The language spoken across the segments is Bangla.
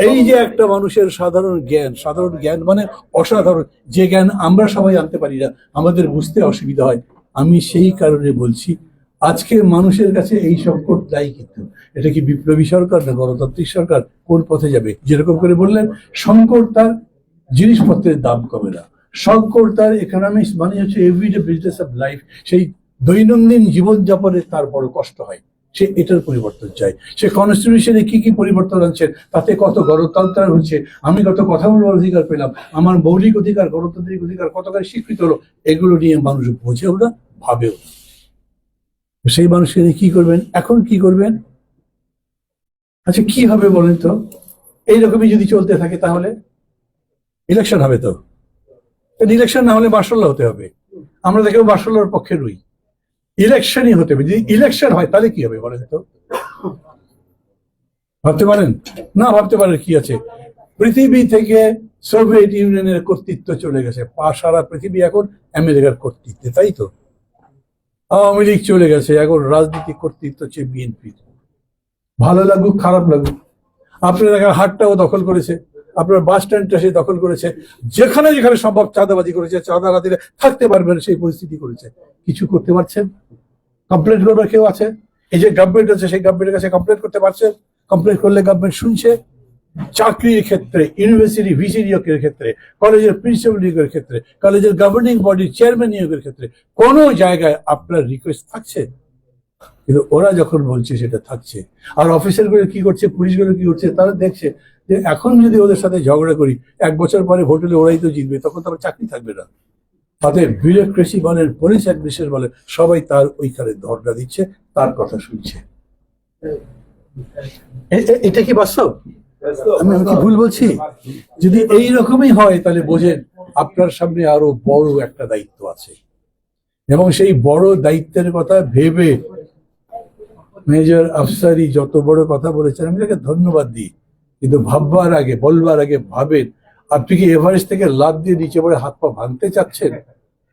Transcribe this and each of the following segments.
এই যে একটা মানুষের সাধারণ জ্ঞান মানে অসাধারণ, যে জ্ঞান আমরা সবাই আনতে পারি না, আমাদের বুঝতে অসুবিধা হয়। আমি সেই কারণে বলছি, আজকে মানুষের কাছে এই সংকট দায়ী কিন্তু এটা কি বিপ্লবী সরকার না গণতান্ত্রিক সরকার? কোন পথে যাবে? যেরকম করে বললেন, সংকট তার জিনিসপত্রের দাম কমে না, সংকট তার ইকোনমিক্স মানে হচ্ছে এভরিডে বিজনেস অফ লাইফ, সেই দৈনন্দিন জীবনযাপনে তার বড় কষ্ট হয়, সে এটার পরিবর্তন চায়। সে কনস্টিটিউশনে কি কি পরিবর্তন আনছে, তাতে কত গণতন্ত্র হচ্ছে, আমি কত কথা বলবার অধিকার পেলাম, আমার মৌলিক অধিকার গণতান্ত্রিক অধিকার কতটা স্বীকৃত হলো, এগুলো নিয়ে মানুষ বোঝেও না, ভাবেও না। সেই মানুষকে কি করবেন এখন? কি করবেন? আচ্ছা কি হবে বলেন তো? এইরকমই যদি চলতে থাকে তাহলে ইলেকশন হবে তো? ইলেকশন না হলে মার্শাল্লাহ হতে হবে। আমরা দেখেও মার্শাল্লাহর পক্ষে রই। ইলেকশনই হতে হবে। যদি ইলেকশন হয় তাহলে কি হবে বলেন তো? ভাবতে পারেন? না ভাবতে পারেন কি আছে? পৃথিবী থেকে সোভিয়েত ইউনিয়নের কর্তৃত্ব চলে গেছে, সারা পৃথিবী এখন আমেরিকার কর্তৃত্বে, তাই তো? আওয়ামী লীগ চলে গেছে, এখন রাজনীতি কর্তৃত্ব হচ্ছে বিএনপি। ভালো লাগুক খারাপ লাগুক, আপনার এলাকার হাটটাও দখল করেছে, আপনার বাস স্ট্যান্ডটা সে দখল করেছে, যেখানে যেখানে সম্ভব চাঁদাবাজি করেছে, চাঁদা না দিলে থাকতে পারবেন সেই পরিস্থিতি করেছে। কিছু করতে পারছেন? কমপ্লেন করবার কেউ আছে? এই যে গভর্নমেন্ট আছে সেই গভর্নমেন্টের কাছে কমপ্লেন করতে পারছেন? কমপ্লেন করলে গভর্নমেন্ট শুনছে? চাকরির ক্ষেত্রে, ইউনিভার্সিটি ভিসি নিয়োগের ক্ষেত্রে, কলেজের প্রিন্সিপাল নিয়োগের ক্ষেত্রে, কলেজের গভর্নিং বডির চেয়ারম্যান নিয়োগের ক্ষেত্রে কোনো জায়গায় আপনার রিকোয়েস্ট থাকছে? কিন্তু ওরা যখন বলছে সেটা থাকছে। আর অফিসারগুলো কি করছে, পুলিশগুলো কি করছে, তারা দেখছে যে এখন যদি ওদের সাথে ঝগড়া করি, 1 বছর পরে ভোট হলে ওরাই তো জিতবে, তখন তো আমার চাকরি থাকবে না। তাদের বিউরোক্রেসি বলেন, পুলিশ অ্যাডমিনিস্ট্রেশন বলেন, সবাই তার ওইখানে ধর্ণা দিচ্ছে, তার কথা শুনছে। এটা কি বাস্তব? আমি কি ভুল বলছি? যদি এই রকমই হয় তাহলে বোঝেন আপনার সামনে আরো বড় একটা দায়িত্ব আছে, এবং সেই বড় দায়িত্বের কথা ভেবে মেজর আফসারি যত বড় কথা বলেছেন আমি তাকে ধন্যবাদ দিই, কিন্তু ভাববার আগে, বলবার আগে ভাবেন, আপনি কি এভারেস্ট থেকে লাফ দিয়ে নিচে পড়ে হাত পা ভাঙতে চাচ্ছেন,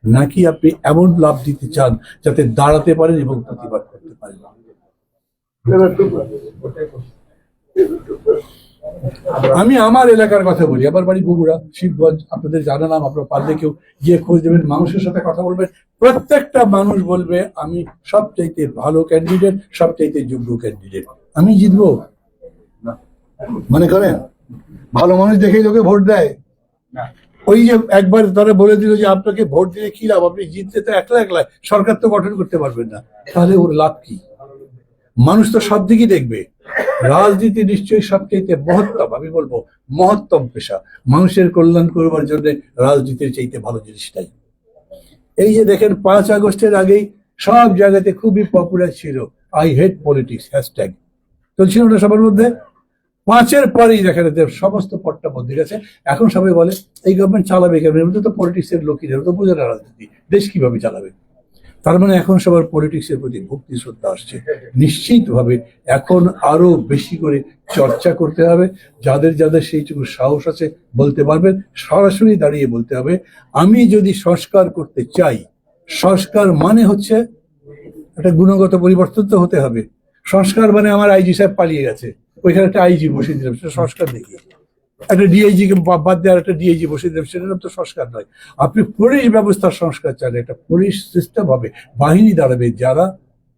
নাকি আপনি এমন লাফ দিতে চান যাতে দাঁড়াতে পারেন এবং প্রতিবাদ করতে পারেন? আমি আমার এলাকার কথা বলি, আমার বাড়ি বগুড়া, শিবগঞ্জ, আপনাদের জানা নাম, আপনারা পারলে কেউ গিয়ে খোঁজ দেবেন, মানুষের সাথে কথা বলবেন, প্রত্যেকটা মানুষ বলবে আমি সবচাইতে ভালো ক্যান্ডিডেট, সবচাইতে যোগ্য ক্যান্ডিডেট, আমি জিতবো। মনে করেন ভালো মানুষ দেখেই লোকে ভোট দেয়? ওই যে একবার তারা বলে দিল যে আপনাকে ভোট দিলে কি লাভ, আপনি জিততে তো একলা একলা, সরকার তো গঠন করতে পারবেন না, তাহলে ওর লাভ কি? মানুষ তো সব দিকই দেখবে। রাজনীতি নিশ্চয়ই সবচেয়ে মহত্তম, আমি বলবো মহত্তম পেশা। মানুষের কল্যাণ করবার জন্য রাজনীতির চাইতে ভালো জিনিসটাই। এই যে দেখেন 5 আগস্টের আগেই সব জায়গাতে খুবই পপুলার ছিল আই হেট পলিটিক্স হ্যাশট্যাগ, চলছিল না সবার মধ্যে। 5-এর পরেই দেখেন সমস্ত পটটা বদলে গেছে। এখন সবাই বলে এই গভর্নমেন্ট চালাবে কেন, এর মধ্যে তো পলিটিক্সের লোকই তো বোঝে না রাজনীতি, দেশ কিভাবে চালাবে। তার মানে এখন সবার পলিটিক্সের প্রতি ভক্তি শ্রদ্ধা আসছে। নিশ্চিতভাবে এখন আরো বেশি করে চর্চা করতে হবে, যাদের যাদের সেইটুকু সাহস আছে বলতে পারবেন, সরাসরি দাঁড়িয়ে বলতে হবে আমি যদি সংস্কার করতে চাই, সংস্কার মানে হচ্ছে একটা গুণগত পরিবর্তন তো হতে হবে। সংস্কার মানে আমার আইজি সাহেব পালিয়ে গেছে, ওইখানে একটা আইজি বসিয়ে দিলাম, সেটা সংস্কার দেখি। একটা ডিআইজি কে বাদ দেওয়ার একটা ডিআইজি বসিয়ে দেবেন, সেটা তো সংস্কার নয়। আপনি পুলিশ ব্যবস্থার সংস্কার চাইলে একটা পুলিশ সিস্টেম হবে, বাহিনী দাঁড়াবে যারা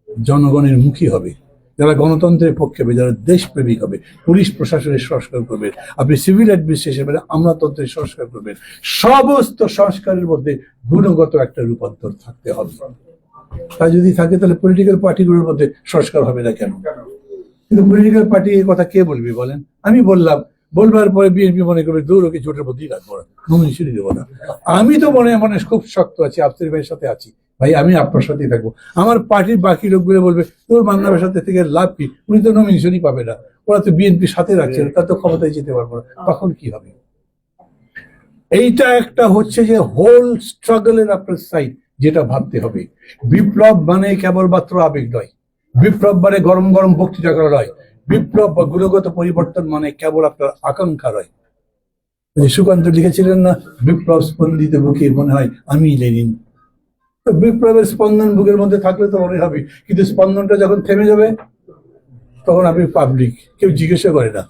জনগণের মুখী হবে, যারা গণতন্ত্রের পক্ষে হবে, যারা দেশপ্রেমিক হবে। পুলিশ প্রশাসনের সংস্কার করবেন, আপনি সিভিল অ্যাডমিনিস্ট্রেশন মানে আমলাতন্ত্রের সংস্কার করবেন। সমস্ত সংস্কারের মধ্যে গুণগত একটা রূপান্তর থাকতে হবে। তা যদি থাকে তাহলে পলিটিক্যাল পার্টিগুলোর মধ্যে সংস্কার হবে না কেন? কিন্তু পলিটিক্যাল পার্টি এই কথা কে বলবি বলেন? আমি বললাম, বলবার পরে বিএনপি মনে করবে দূর, ওকে জোটের মধ্যেই রাখবো না, নমিনেশনই দেবো না। আমি তো মনে মনে খুব শক্ত আছি, আফতার ভাইয়ের সাথে আছি, ভাই আমি আপনার সাথেই থাকবো। আমার পার্টির বাকি লোকগুলো বলবে তোর মান্নাবের সাথে থেকে লাভ কি, উনি তো নমিনেশনই পাবে না, ওরা তো বিএনপির সাথে রাখছে না, তার তো ক্ষমতায় যেতে পারবো না, তখন কি হবে? এইটা একটা হচ্ছে যে হোল স্ট্রাগলের আপনার সাইড, যেটা ভাবতে হবে। বিপ্লব মানে কেবলমাত্র আবেগ নয়, বিপ্লব মানে গরম গরম বক্তৃতা করা নয়, বিপ্লব বা গুণগত পরিবর্তন মানে কেবল আপনার আকাঙ্ক্ষা নয়। সুকান্ত লিখেছিলেন না, বিপ্লব স্পন্দিত বুকে মনে হয় আমি লেনিন। তো বিপ্লবের স্পন্দন বুকের মধ্যে থাকলে তো মনে হবে, কিন্তু স্পন্দনটা যখন থেমে যাবে তখন আপনি পাবলিক, কেউ জিজ্ঞাসা করে না।